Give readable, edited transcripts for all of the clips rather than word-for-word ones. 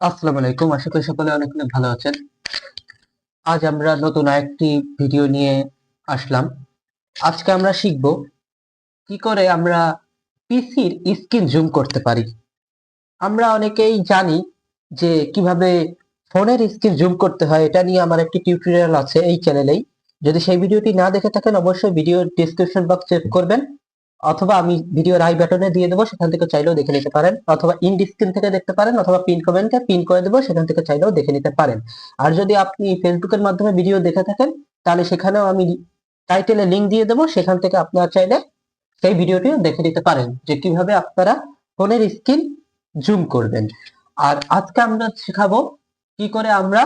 আসসালামু আলাইকুম। আশা করি সকলে অনেক অনেক ভালো আছেন। আজ আমরা নতুন আরেকটি ভিডিও নিয়ে আসলাম। আজকে আমরা শিখব কি করে আমরা পিসির স্ক্রিন জুম করতে পারি। আমরা অনেকেই জানি যে কিভাবে ফোনের স্ক্রিন জুম করতে হয়, এটা নিয়ে আমার একটি টিউটোরিয়াল আছে এই চ্যানেলেই। যদি সেই ভিডিওটি না দেখে থাকেন অবশ্যই ভিডিওর ডেসক্রিপশন বক্স চেক করবেন, অথবা আমি ভিডিওর আই বাটনে দিয়ে দেবো, সেখান থেকে চাইলেও দেখে নিতে পারেন, অথবা ইন স্ক্রিন থেকে দেখতে পারেন, অথবা পিন কমেন্টে পিন করে দেবো, সেখান থেকে চাইলেও দেখে নিতে পারেন। আর যদি আপনি ফেসবুকের মাধ্যমে ভিডিও দেখে থাকেন তাহলে সেখানেও আমি টাইটেলে লিংক দিয়ে দেবো, সেখান থেকে আপনারা চাইলে সেই ভিডিওটিও দেখে নিতে পারেন যে কিভাবে আপনারা ফোনের স্ক্রিন জুম করবেন। আর আজকে আমরা শেখাবো কি করে আমরা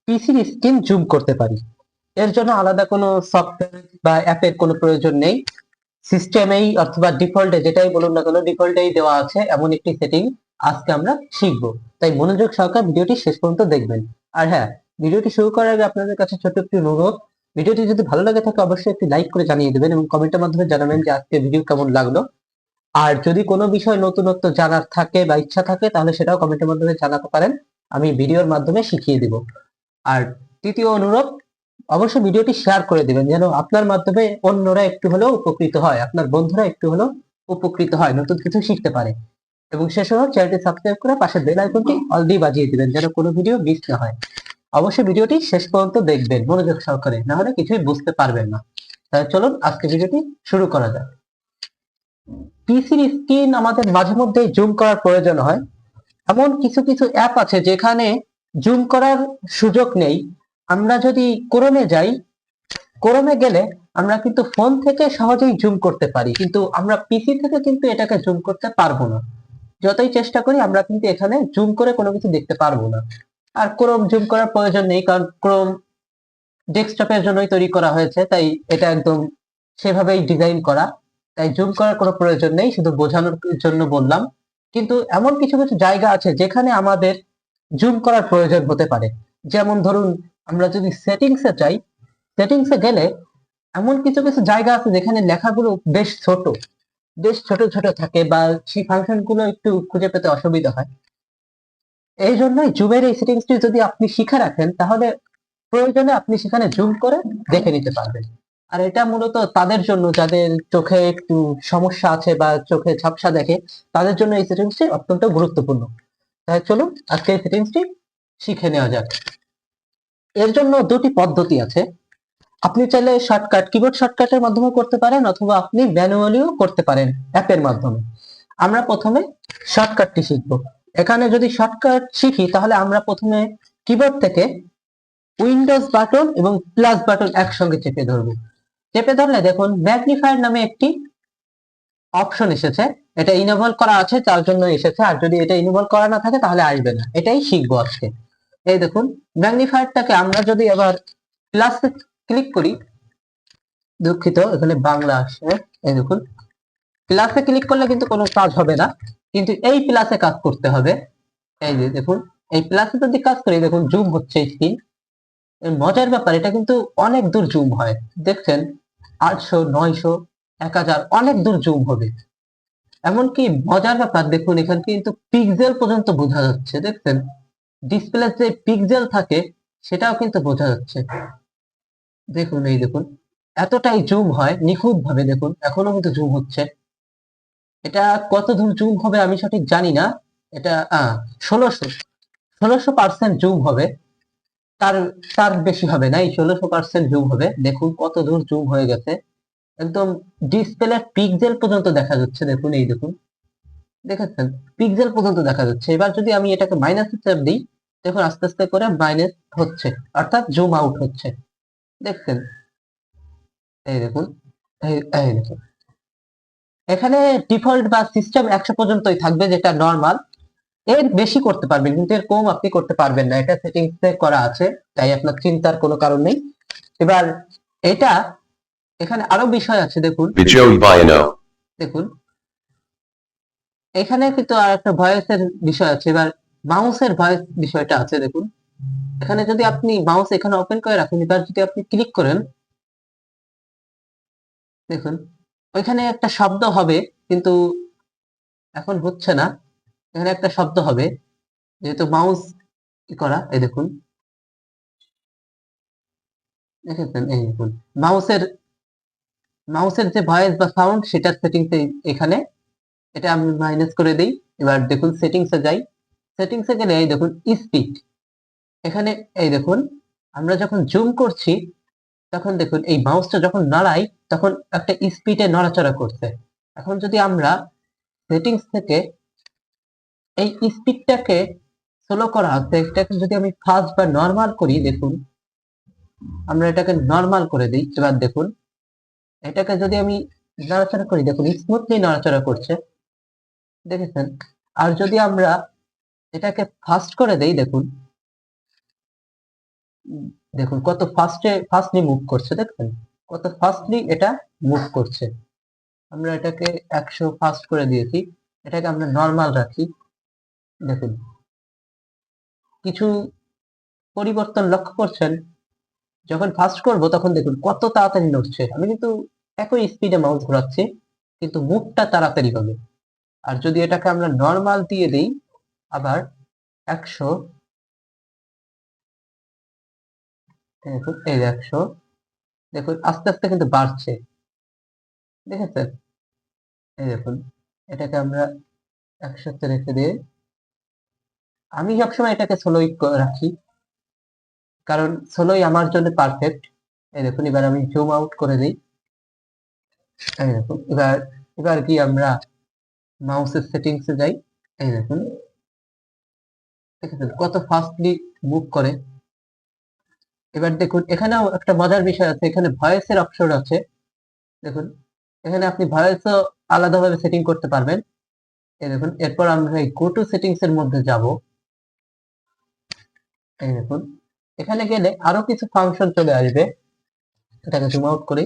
পিসির স্ক্রিন জুম করতে পারি। এর জন্য আলাদা কোনো সফটওয়্যার বা অ্যাপের কোনো প্রয়োজন নেই। সিস্টেমেই অথবা ডিফল্টে যেটাই বলুন না কেন, ডিফল্টেই দেওয়া আছে এমন একটি সেটিং আজকে আমরা শিখবো। তাই মনোযোগ সহকারে ভিডিওটি শেষ পর্যন্ত দেখবেন। আর হ্যাঁ, ভিডিওটি শুরু করার আগে আপনাদের কাছে ছোট্ট একটি অনুরোধ, ভিডিওটি যদি ভালো লাগে থাকে অবশ্যই একটি লাইক করে জানিয়ে দেবেন এবং কমেন্টের মাধ্যমে জানাবেন যে আজকে ভিডিও কেমন লাগলো। আর যদি কোনো বিষয় নতুনত্ব জানার থাকে বা ইচ্ছা থাকে তাহলে সেটাও কমেন্টের মাধ্যমে জানাতে পারেন, আমি ভিডিওর মাধ্যমে শিখিয়ে দিব। আর তৃতীয় অনুরোধ, অবশ্যই ভিডিওটি শেয়ার করে দিবেন যেন আপনার মাধ্যমে অন্যরা একটু হলেও উপকৃত হয়, আপনার বন্ধুরা একটু হলেও উপকৃত হয়, নতুন কিছু শিখতে পারে। এবং শেষে চ্যানেলটি সাবস্ক্রাইব করে পাশে বেল আইকনটি অল দিয়ে বাজিয়ে দিবেন যেন কোনো ভিডিও মিস না হয়। অবশ্যই ভিডিওটি শেষ পর্যন্ত দেখবেন মনোযোগ সহকারে, না হলে কিছুই বুঝতে পারবেন না। তাহলে চলুন আজকে ভিডিওটি শুরু করা যাক। পিসির স্ক্রিন আমাদের মাঝে মধ্যে জুম করার প্রয়োজন হয়। এমন কিছু কিছু অ্যাপ আছে যেখানে জুম করার সুযোগ নেই। আমরা যদি ক্রোমে যাই, ক্রোমে গেলে আমরা কিন্তু ফোন থেকে সহজেই জুম করতে পারি, কিন্তু আমরা পিসি থেকে কিন্তু এটাকে জুম করতে পারবো না। যতই চেষ্টা করি আমরা কিন্তু এখানে জুম করে কোনো কিছু দেখতে পারবো না। আর ক্রোম জুম করার প্রয়োজন নেই, কারণ ক্রোম ডেস্কটপের জন্যই তৈরি করা হয়েছে, তাই এটা একদম সেভাবেই ডিজাইন করা। তাই জুম করার কোনো প্রয়োজন নেই, শুধু বোঝানোর জন্য বললাম। কিন্তু এমন কিছু কিছু জায়গা আছে যেখানে আমাদের জুম করার প্রয়োজন হতে পারে। যেমন ধরুন, আমরা যদি সেটিংসে যাই, সেটিংসে গেলে এমন কিছু কিছু জায়গা আছে যেখানে লেখাগুলো বেশ ছোট ছোট থাকে, বা সেই ফাংশন গুলো একটু খুঁজে পেতে অসুবিধা হয়। এই জন্যই জুমের এই সেটিংসটি যদি আপনি শিখে রাখেন তাহলে প্রয়োজনে আপনি সেখানে জুম করে দেখে নিতে পারবেন। আর এটা মূলত তাদের জন্য যাদের চোখে একটু সমস্যা আছে বা চোখে ঝাপসা দেখে, তাদের জন্য এই সেটিংসটি অত্যন্ত গুরুত্বপূর্ণ। তাই চলুন আজকে এই সেটিংসটি শিখে নেওয়া যাক। এর জন্য দুটি পদ্ধতি আছে। আপনি চাইলে শর্টকাট, কিবোর্ড শর্টকাটের মাধ্যমে করতে পারেন, অথবা আপনি ম্যানুয়ালিও করতে পারেন অ্যাপের মাধ্যমে। আমরা প্রথমে শর্টকাটটি শিখব। এখানে যদি শর্টকাট শিখি তাহলে আমরা প্রথমে কিবোর্ড থেকে উইন্ডোজ বাটন এবং প্লাস বাটন একসঙ্গে চেপে ধরবো। চেপে ধরলে দেখুন ম্যাগনিফায়ার নামে একটি অপশন এসেছে। এটা ইনেবল করা আছে তার জন্য এসেছে, আর যদি এটা ইনেবল করা না থাকে তাহলে আসবে না। এটাই শিখবো আজকে। এই দেখুন, ম্যাগনিফায়ারটাকে আমরা যদি আবার প্লাসে ক্লিক করি, দুঃখিত এখানে বাংলা আসছে। এই দেখুন, প্লাসে ক্লিক করলে কিন্তু কোনো কাজ হবে না, কিন্তু এই প্লাসে কাজ করতে হবে। এই যে দেখুন, এই প্লাসে যদি কাজ করি দেখুন জুম হচ্ছে স্ক্রিন। মজার ব্যাপার, এটা কিন্তু অনেক দূর জুম হয়। দেখছেন 800, 900, 1000 অনেক দূর জুম হবে। এমনকি মজার ব্যাপার দেখুন, এখানে কিন্তু পিক্সেল পর্যন্ত বোঝা যাচ্ছে। দেখছেন ডিসপ্লে যে পিক্সেল থাকে সেটাও কিন্তু বোঝা যাচ্ছে। দেখুন এই দেখুন, এতটাই জুম হয় নিখুঁত ভাবে। দেখুন এখনো কিন্তু জুম হচ্ছে। এটা কত দূর জুম হবে আমি সঠিক জানি না। এটা 1600 1600% জুম হবে। তার তার বেশি হবে না, এই 1600% জুম হবে। দেখুন কত দূর জুম হয়ে গেছে, একদম ডিসপ্লে পিক্সেল পর্যন্ত দেখা যাচ্ছে। দেখুন এই দেখুন, দেখেছেন পিক্সেল পর্যন্ত দেখা যাচ্ছে। এবার যদি আমি এটাকে মাইনাসে চাপ দিই, দেখুন আস্তে আস্তে করে মাইনাস হচ্ছে, অর্থাৎ জুম আউট হচ্ছে। দেখছেন এই দেখুন, এই দেখুন, এখানে ডিফল্ট বা সিস্টেম 100 পর্যন্তই থাকবে, যেটা নরমাল। এর বেশি করতে পারবেন কিন্তু এর কম আপনি করতে পারবেন না, এটা সেটিংসে করা আছে, তাই আপনার চিন্তার কোনো কারণ নেই। এবার এটা, এখানে আরো বিষয় আছে। দেখুন দেখুন, এখানে কিন্তু আর একটা ভয়েসের বিষয় আছে। এবার মাউসের ভয়েস বিষয়টা আছে। দেখুন এখানে যদি আপনি মাউস এখানে ওপেন করে রাখেন, এবার যদি আপনি ক্লিক করেন, দেখুন ওইখানে একটা শব্দ হবে, কিন্তু এখন হচ্ছে না। এখানে একটা শব্দ হবে যেহেতু মাউস কি করা, এই দেখুন, দেখেছেন, এই দেখুন মাউসের মাউসের যে ভয়েস বা সাউন্ড সেটার সেটিংস এখানে, এটা আমি মাইনাস করে দিই। এবার দেখুন সেটিংসে যাই, সেটিংসে গেলে এই দেখুন স্পিড, এখানে এই দেখুন আমরা যখন জুম করছি তখন দেখুন এই মাউসটা যখন নাড়াই তখন একটা স্পিডে নড়াচড়া করছে। এখন যদি আমরা সেটিংস থেকে এই স্পিডটাকে স্লো করা আছে, এটাকে যদি আমি ফাস্ট বা নর্মাল করি, দেখুন আমরা এটাকে নর্মাল করে দিই। এবার দেখুন এটাকে যদি আমি নাড়াচাড়া করি, দেখুন স্মুথলি নড়াচড়া করছে, দেখেছেন। আর যদি আমরা এটাকে ফাস্ট করে দেই, দেখুন দেখুন কত ফাস্টলি মুভ করছে, দেখছেন কত ফাস্টলি এটা মুভ করছে। আমরা এটাকে 100 ফাস্ট করে দিয়েছি, এটাকে আমরা নর্মাল রাখি। দেখুন কিছু পরিবর্তন লক্ষ্য করছেন, যখন ফাস্ট করব তখন দেখুন কত তাড়াতাড়ি নড়ছে। আমি কিন্তু একই স্পিডে মাউস ঘোরাচ্ছি কিন্তু মুভটা তাড়াতাড়ি হবে। আর যদি এটাকে আমরা নর্মাল দিয়ে দিই আবার 100, দেখুন এই 100, দেখুন আস্তে আস্তে কিন্তু বাড়ছে, দেখেছেন। এই দেখুন এটাকে আমরা 100-তে রেখে দিয়ে, আমি সবসময় এটাকে স্লোই রাখি কারণ স্লোই আমার জন্য পারফেক্ট। এই দেখুন এবার আমি জুম আউট করে দিই, এই দেখুন এবার এবার কি আমরা মাউসের সেটিংসে যাই, এই দেখুন দেখেছেন কত ফাস্টলি মুভ করে। এবার দেখুন এখানেও একটা মজার বিষয় আছে, এখানে ভয়েসের অপশন আছে, দেখুন এখানে আপনি ভয়েসও আলাদাভাবে সেটিং করতে পারবেন। এই দেখুন এরপর আমরা এই গো টু সেটিংস এর মধ্যে যাব, এই দেখুন এখানে গেলে আরো কিছু ফাংশন চলে আসবে। এটাকে জুম আউট করি,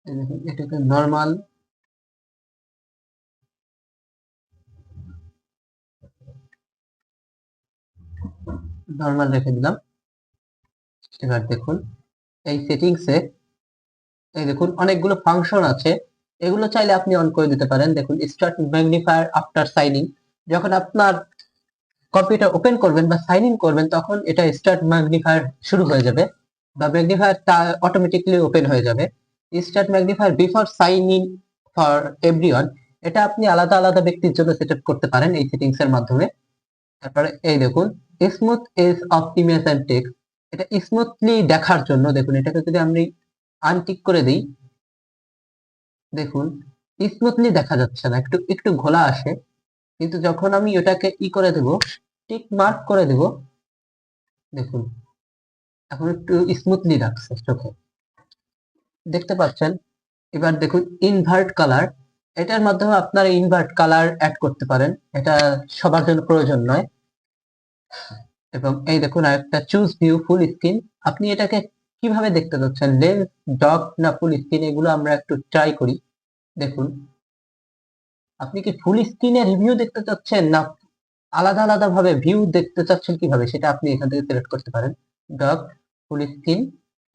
এই দেখুন এটাকে নর্মাল, নর্মাল রেখে দিলাম। এবার দেখুন এই সেটিংসে এই দেখুন অনেকগুলো ফাংশন আছে, এগুলো চাইলে আপনি অন করে দিতে পারেন। দেখুন start magnifier after sign in, যখন আপনার কম্পিউটার ওপেন করবেন বা সাইন ইন করবেন তখন এটা স্টার্ট ম্যাগনিফায়ার শুরু হয়ে যাবে বা ম্যাগনিফায়ার অটোমেটিকলি ওপেন হয়ে যাবে। Start magnifier before sign in for everyone, এটা আপনি আলাদা আলাদা ব্যক্তির জন্য সেট আপ করতে পারেন এই সেটিংস এর মাধ্যমে। তারপরে এই দেখুন smooth edge of image and text, এটা স্মুথলি দেখার জন্য, দেখুন এটাকে যদি আমি আনটিক করে দিই, দেখুন স্মুথলি দেখা যাচ্ছে না, একটু একটু ঘোলা আসে। কিন্তু যখন আমি এটাকে করে দেব, টিক মার্ক করে দেব, দেখুন এখন একটু স্মুথলি রাখছে চোখে, দেখতে পাচ্ছেন। এবার দেখুন ইনভার্ট কালার, এটার মাধ্যমে আপনারা ইনভার্ট কালার অ্যাড করতে পারেন, এটা সবার জন্য প্রয়োজন নয়। এবং এই দেখুন আরেকটা চুজ ভিউ ফুল স্ক্রিন, আপনি এটাকে কিভাবে দেখতে চাচ্ছেন, লেন্স, ডক না ফুল স্ক্রিন, এগুলো আমরা একটু ট্রাই করি। দেখুন আপনি কি ফুল স্ক্রিনে রিভিউ দেখতে চাচ্ছেন না আলাদা আলাদা ভাবে ভিউ দেখতে চাচ্ছেন, কিভাবে সেটা আপনি এখান থেকে সিলেক্ট করতে পারেন। ডক, ফুল স্ক্রিন,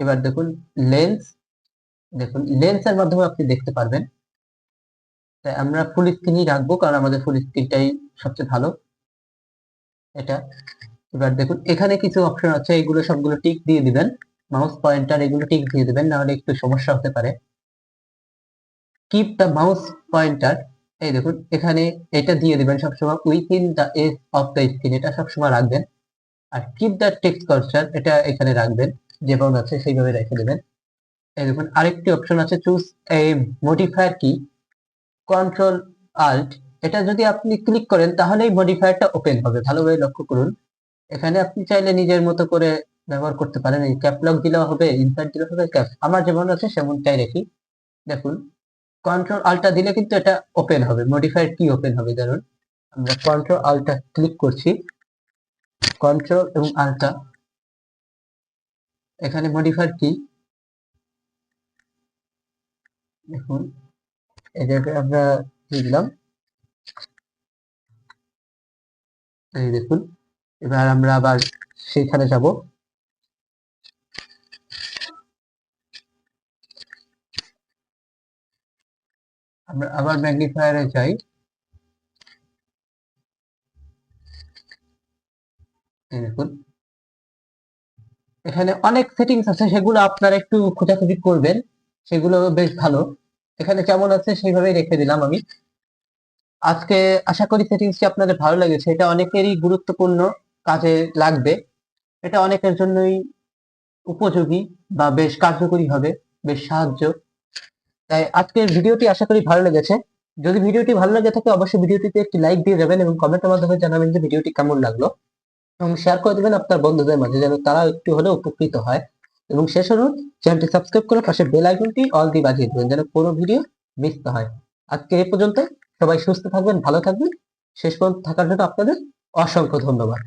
এবার দেখুন লেন্স, দেখুন লেন্সের মাধ্যমে আপনি দেখতে পারবেন। তাই আমরা ফুল স্ক্রিনই রাখবো কারণ আমাদের ফুল স্ক্রিনটাই সবচেয়ে ভালো এটা। এবার দেখুন এখানে কিছু অপশন আছে, এগুলো সবগুলো টিক দিয়ে দিবেন, মাউস পয়েন্টার এগুলো টিক দিয়ে দিবেন, না হলে একটু সমস্যা হতে পারে। কিপ দ্য মাউস পয়েন্টার, এই দেখুন এখানে এটা দিয়ে দিবেন সবসময় within the edge of the screen, এটা সবসময় রাখবেন। আর কিপ দ্য টেক্সট কার্সর, এটা এখানে রাখবেন, যেভাবে আছে সেইভাবে রেখে দেবেন। এই দেখুন আরেকটি অপশন আছে চুজ এ মডিফায়ার কি, কন্ট্রোল আল্ট, এটা যদি আপনি ক্লিক করেন তাহলেই মডিফায়ারটা ওপেন হবে, ভালোভাবে লক্ষ্য করুন। এখানে আপনি চাইলে নিজের মতো করে ব্যবহার করতে পারেন, এই ক্যাপলক দিলেও হবে, ইনসার্ট দিলেও হবে, আমার যেমন আছে সেমনটাই রেখি। দেখুন কন্ট্রোল আল্টা দিলে কিন্তু এটা ওপেন হবে, মডিফায়ার কি ওপেন হবে। ধরুন আমরা কন্ট্রোল আল্টা ক্লিক করছি, কন্ট্রোল এবং আল্টা, এখানে মডিফায়ার কি, দেখুন এই জায়গায় আমরা দিয়ে দিলাম, এই দেখুন। এবার আমরা আবার সেইখানে যাব, আমরা আবার ম্যাগনিফায়ারে যাই, এই দেখুন এখানে অনেক সেটিংস আছে, সেগুলো আপনারা একটু খোঁজাখুঁজি করবেন, সেগুলো বেশ ভালো। এখানে কেমন আছে সেইভাবেই রেখে দিলাম আমি। আজকে আশা করি সেটিংসটি আপনাদের ভালো লেগেছে, এটা অনেকেরই গুরুত্বপূর্ণ কাজে লাগবে, এটা অনেকের জন্যই উপযোগী বা বেশ কার্যকরী হবে, বেশ সাহায্য। তাই আজকের ভিডিওটি আশা করি ভালো লেগেছে। যদি ভিডিওটি ভালো লেগে থাকে অবশ্যই ভিডিওটিতে একটি লাইক দিয়ে যাবেন এবং কমেন্টের মাধ্যমে জানাবেন যে ভিডিওটি কেমন লাগলো, এবং শেয়ার করে দেবেন আপনার বন্ধুদের মাঝে যেন তারা একটু হলেও উপকৃত হয়। এবং শেষ অনুরোধ, চ্যানেলটি সাবস্ক্রাইব করে পাশে বেল আইকনটি অল দিয়ে বাজিয়ে দেবেন যেন কোনো ভিডিও মিস না হয়। আজকে এই পর্যন্ত, সবাই সুস্থ থাকবেন, ভালো থাকবেন। শেষ পর্যন্ত থাকার জন্য আপনাদের অসংখ্য ধন্যবাদ।